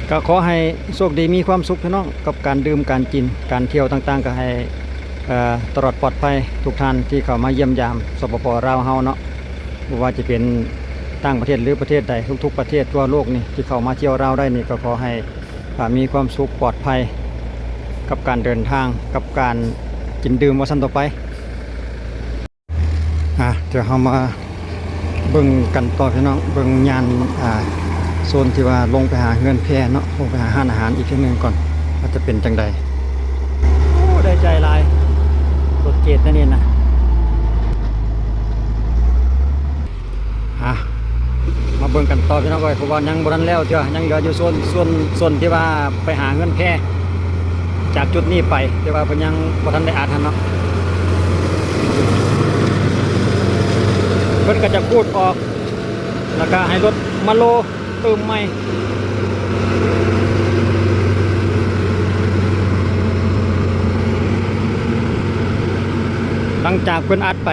ก็ขอให้โชคดีมีความสุขพี่น้องกับการดื่มการกินการเที่ยวต่างๆก็ให้ตลอดปลอดภัยทุกท่านที่เข้ามาเยี่ยมยามสปป.ลาวเฮาเนาะบ่ว่าจะเป็นต่างประเทศหรือประเทศใดทุกๆประเทศทั่วโลกนี่ที่เข้ามาเที่ยวลาวได้นี่ก็ขอให้มีความสุขปลอดภัยกับการเดินทางกับการกินดื่มว่าซั่นต่อไปเดี๋ยวเฮามาเบิ่งกันต่อพี่น้องเบิ่งยานโซนที่ว่าลงไปหาเงินแพเนาะลงไปหาอาหารอีกทีนึงก่อนว่าจะเป็นจังใดโอ้ได้ใจลายรถเกตนั่นเองนะมาเบิ่งกันต่อพี่น้องเพราะว่ายังบ่ทันแล้วเจ้ายังเหลืออยู่ส่วนที่ว่าไปหาเงินแพจากจุดนี้ไปแต่ว่าเพิ่นยังบ่ทันได้อาทันเนาะเพิ่นก็จะพูดออกแล้วก็ให้รถมาโลเติมใหม่หลังจากเพิ่นอัดไป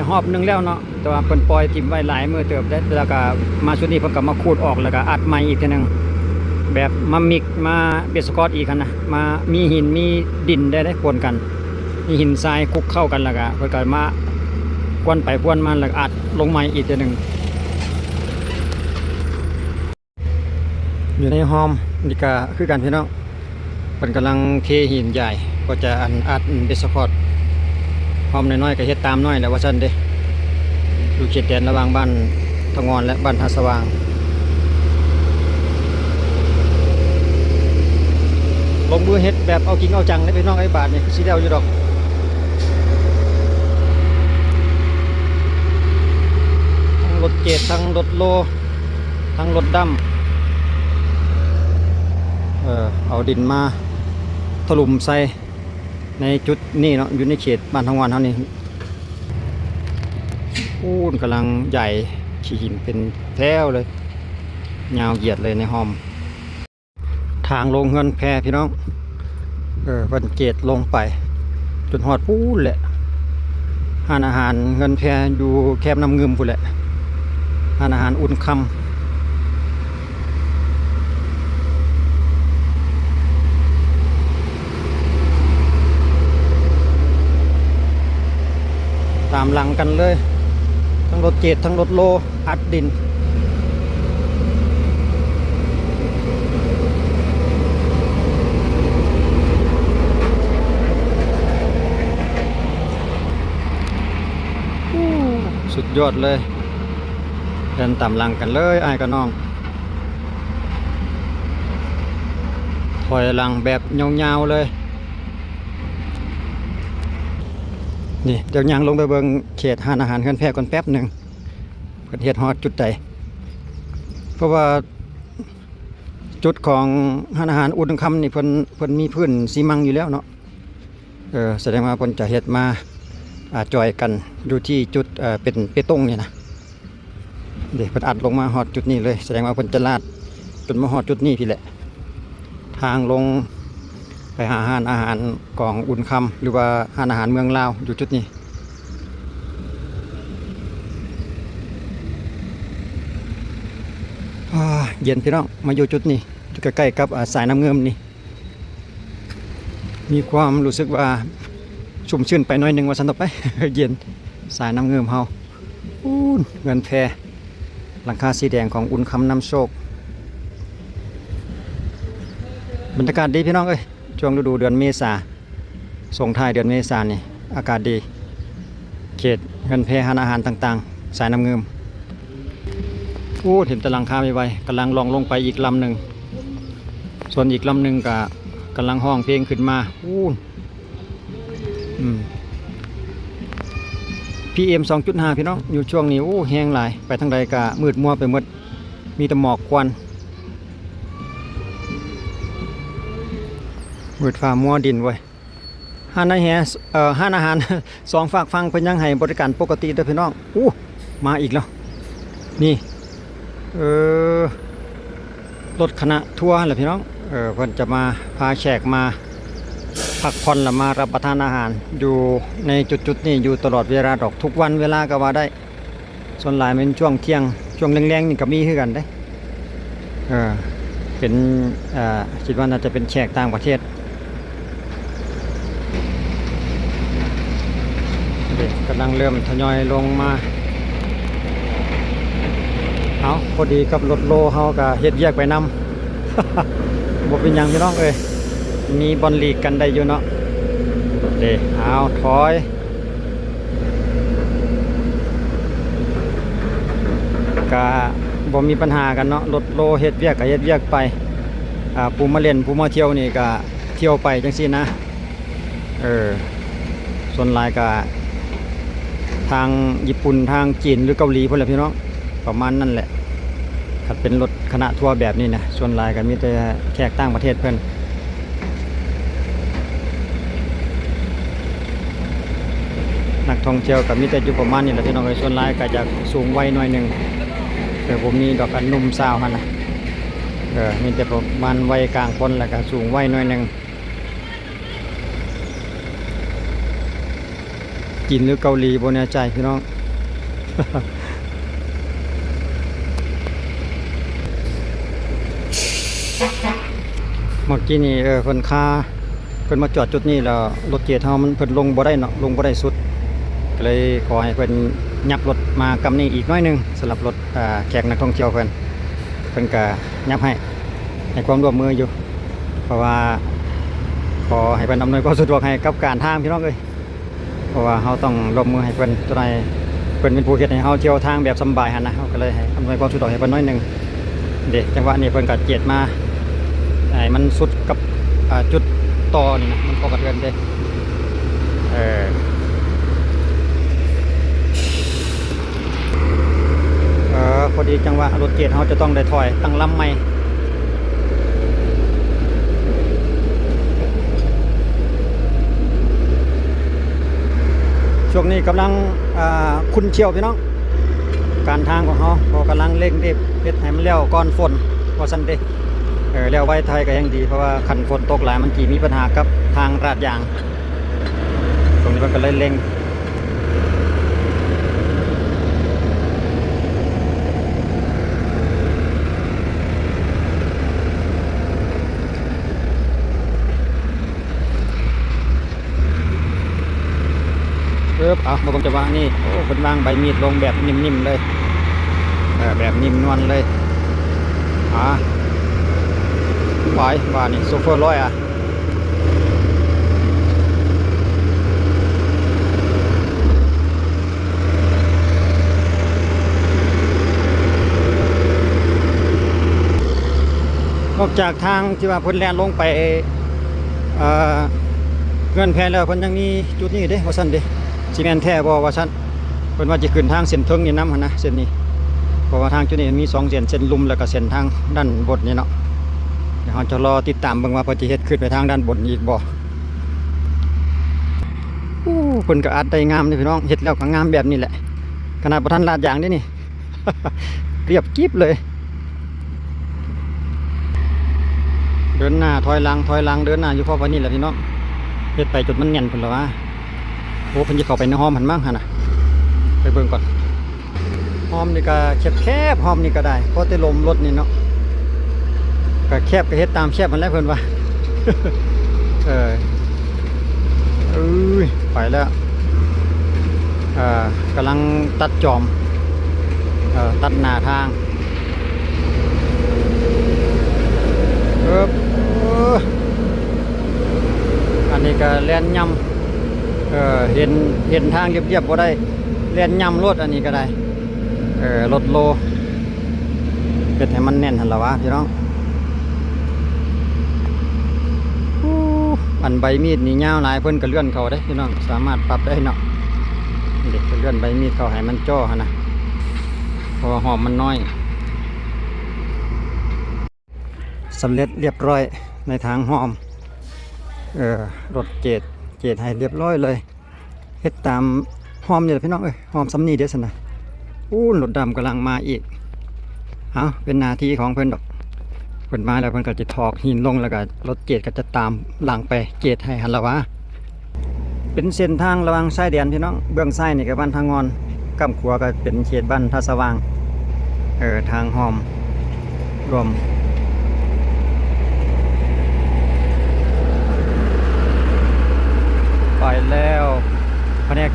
รอบนึงแล้วเนาะแต่ว่าเพิ่นปล่อยทิ่มไว้หลายมื้อเติบได้แล้วก็มาชุดนี้เพิ่นก็มาขูดออกแล้วก็อัดใหม่อีกทีนึงแบบมามิกมาเบสกอตอีกนะมามีหินมีดินได้ปนกันมีหินทรายคลุกเข้ากันแล้วก็เพิ่นก็มากวนไปกวนมาแล้วอัดลงใหม่อีกทีนึงอยู่ในห้อมนี่ก็คือกันพี่น้องเป็นกำลังเทหินใหญ่ก็จะอัดเบสคอร์ดห้อมน้อยๆก็เฮ็ดตามน้อยแล้วว่าซั่นเด้อยู่เขตแดนระหว่างบ้านทองงอนและบ้านท่าสว่างลงมือเฮ็ดแบบเอาจริงเอาจังได้พี่น้องไอ้บาทนี่คือสิแล้วอยู่ดอกทั้งรถเกตทั้งรถโลทั้งรถดำเอาดินมาถลุมใส่ในจุดนี้เนาะอยู่ในเขตบ้านทองงอนเท่านี้ปูนกำลังใหญ่ขี้หินเป็นแถวเลยยาวเหยียดเลยในห้อมทางลงเงินแพพี่น้องวันเกตลงไปจนหอดปูนแหละห้านอาหารเงินแพอยู่แคบน้ำเงิมพูนแหละห้านอาหารอุ่นคำตามหลังกันเลยทั้งรถเจ็ดทั้งรถโลอัดดินสุดยอดเลยเดินตามหลังกันเลยไอ้กับน้องถอยหลังแบบยาวๆเลยนี่เดี๋ยวยังลงไปเบิ่งเขตห้านอาหารเฮือนแพก่อนแป๊บหนึ่งเกิดเหตุฮอดจุดใดเพราะว่าจุดของห้านอาหารอุดมคำนี่เพิ่นมีพื้นซีมังอยู่แล้วเนาะแสดงว่าเพิ่นจะเฮ็ดมาจอยกันอยู่ที่จุดเป็นเปตงเนี่ยนะเดี๋ยวเพิ่นอัดลงมาฮอดจุดนี้เลยแสดงว่าเพิ่นจะลาดจนมาฮอดจุดนี้พี่แหละทางลงไปหาอาหารของอุ่นคำหรือว่าอาหารเมืองลาวอยู่จุดนี้เย็นพี่น้องมาอยู่จุดนี้ใกล้ๆกับสายน้ำเงิมนี่มีความรู้สึกว่าชุ่มชื่นไปหน่อยหนึ่งว่าสันต่อไป เย็นสายน้ำเงิมเฮาเงินแพหลังคาสีแดงของอุ่นคำนำโชคบรรยากาศดีพี่น้องเอ้ยช่วงฤดูเดือนเมษาส่งท้ายเดือนเมษานี่อากาศดีเขตเงินแพหาอาหารต่างๆสายน้ำเงิมเห็นตะลังคาไม่ไวกำลังลองลงไปอีกลำหนึ่งส่วนอีกลำหนึ่งก็กำลังห้องเพลงขึ้นมาPM 2.5 พี่น้องอยู่ช่วงนี้แห้งหลายไปทางใดก็มืดมัวไปหมดมีแต่หมอกควันมืดฟ้ามัวดินไว้ห้านอาหาร สองฝากฟังเพิ่นยังให้บริการปกติเด้อพี่น้องมาอีกแล้วนี่รถคณะทัวร์แหละพี่น้องเพิ่นจะมาพาแขกมาพักผ่อนและมารับประทานอาหารอยู่ในจุดนี้อยู่ตลอดเวลาดอกทุกวันเวลาก็ว่าได้ส่วนหลายเป็นช่วงเที่ยงช่วงแรงๆนี่ก็มีคือกันได้ เป็นคิดว่าน่าจะเป็นแขกต่างประเทศเด็กกำลังเริ่มทยอยลงมาเอาพอดีกับรถโลเฮากับเฮ็ดแยกไปนำ บ่เป็นหยังพี่น้องเอ้ยมีบอลลีกกันได้อยู่เนาะเด้เอาถอยกะบ่มีปัญหากันเนาะรถโลเฮ็ดเวียกก็เฮ็ดเวียกไปผู้มาเล่นผู้มาเที่ยวนี่ก็เที่ยวไปจังซี่นะส่วนหลายก็ทางญี่ปุ่นทางจีนหรือเกาหลีพุ่นแหละพี่น้องประมาณนั้นแหละถ้าเป็นรถคณะทัวร์แบบนี้นะส่วนหลายก็มีแต่แขกต่างประเทศเพิ่นนักท่องเที่ยวก็มีแต่อยู่ประมาณนี้แหละพี่น้องส่วนหลายก็จะสูงวัยหน่อยนึงแต่ผมมีดอกอันนุ่มสาวหั่นน่ะมีแต่ประมาณวัยกลางคนแล้วก็สูงวัยหน่อยนึงจีนหรือเกาหลีบ่แน่ใจพี่น้อง เมื่อกี้นี่เพิ่นมาจอดจุดนี้แล้วรถเกียร์เฮามันเพิ่นลงบ่ได้เนาะลงบ่ได้สุดก็เลยขอให้เพิ่นยับรถมากำนี้อีกน้อยนึงสำหรับรถแขกนักท่องเที่ยวเพิ่นก็ยับให้ความร่วมมืออยู่เพราะว่าขอให้เพิ่นอำนวยความสะดวกให้กับการทางพี่น้องเอ้ยเพราะว่าเฮาต้องร่วมมือให้เพิ่นตัวใดเพิ่นเป็นผู้เฮ็ดให้เฮาเที่ยวทางแบบสบายหั่นนะเฮาก็เลยให้อำนวยความสะดวกให้เพิ่นน้อยนึงเด้จังหวะนี้เพิ่นก็เจียดมาให้มันสุดกับจุดต่อนี่นะมันพอกระเทือนเด้พอดีจังหวะรถเกียร์เขาจะต้องได้ถอยตั้งลำใหม่ช่วงนี้กำลังคุณเชี่ยวพี่น้องการทางของเขาพอกำลังเร่งรีบเฮ็ดให้มันเร็วก่อนฝนว่าซั่นเด้แล้วไว้ไทยก็ยังดีเพราะว่าคันฝนตกหลายมันจีมีปัญหากับทางราดยางตรงนี้มันก็เลยเร่งเอามาผมจะวางนี่โอ้เป็นวางใบมีดลงแบบนิ่มๆเลยแบบนิ่มนวลเลยปล่อยว่านี่โซเฟอร์ร้อยนอกจากทางที่ว่าเพิ่นแล่นลงไปเงินแพแล้วเพิ่นยังมีจุดนี้เด้ว่าซั่นเด้สิแม่นแท้บ่ว่าซั่นเพิ่นว่าจะขึ้นทางเส้นเทิงนี่นำหั่นนะเส้นนี้เพราะว่าทางจุดนี้มี2เส้นลุ่มแล้วก็เส้นทางด้านบนนี่เนาะเดี๋ยวเราจะรอติดตามเบิ่งว่าเพิ่นจะเฮ็ดขึ้นไปทางด้านบนอีกบ่เพิ่นก็อัดได้งามเด้พี่น้องเฮ็ดแล้วก็งามแบบนี้แหละขนาดบ่ทันลาดยางเด้นี่ เรียบกิ๊บเลยเดินหน้าถอยหลังเดินหน้าอยู่เพราะว่านี่แหละพี่น้องเฮ็ดไปจนมันแน่นพุ่นแล้วว่าโอ้เพิ่นสิเข้าไปในห้อมหั่นมั่งหั่นน่ะไปเบิ่งก่อนห้อมนี่ก็แคบห้อมนี่ก็ได้เพราะแต่ลมรถนี่เนาะก็แคบก็เฮ็ดตามแคบมันแล้วเพิ่นว่าไปแล้วกำลังตัดจอมตัดหน้าทางอันนี้ก็แล่นย่ำเห็นทางเรียบๆบ่ได้แล่นย่ำรถอันนี้ก็ได้รถโลเป็นให้มันแน่นหั่นล่ะวะพี่น้องอันใบมีดนี่ยาวหลายเพิ่นก็เลื่อนเขาได้พี่น้องสามารถปรับได้เนาะเด็กก็เลื่อนใบมีดเขาให้มันจ่อหั่นนะเพราะว่าหอมมันน้อยสำเร็จเรียบร้อยในทางหอมรถเจดให้เรียบร้อยเลยเฮ็ดตามหอมนี่แหละพี่น้องหอมสำนีเด้อซั่นน่ะรถดำกำลังมาอีกเป็นหน้าที่ของเพิ่นดอกเพิ่นมาแล้วเพิ่นก็จะถอกหินลงแล้วก็รถเจดก็จะตามหลังไปเจดให้หั่นล่ะวะเป็นเส้นทางระหว่างชายแดนพี่น้องเบื้องซ้ายนี่ก็บ้านทางงอนกำขวาก็เป็นเขตบ้านท่าสว่างทางหอมรวม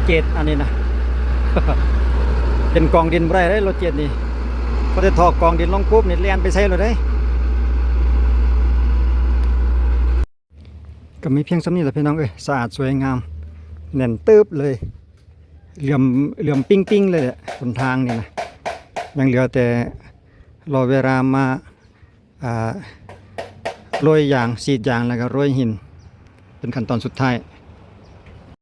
เจ็ดอันนี้นะ เป็นกองดินบ่ได้เลยรถเจ็ดนี่พอได้ถอกกองดินลงปุ๊บนี่เลียนไปใส่เลยได้ก็มีเพียงส่ำนี้แหละพี่น้องเอ้ยสะอาดสวยงามแน่นตึบเลยเหลื่อมปิ้งเลยแหละหนทางนี่นะยังเหลือแต่รอเวลามาโรยยางฉีดยางแล้วก็โรยหินเป็นขั้นตอนสุดท้าย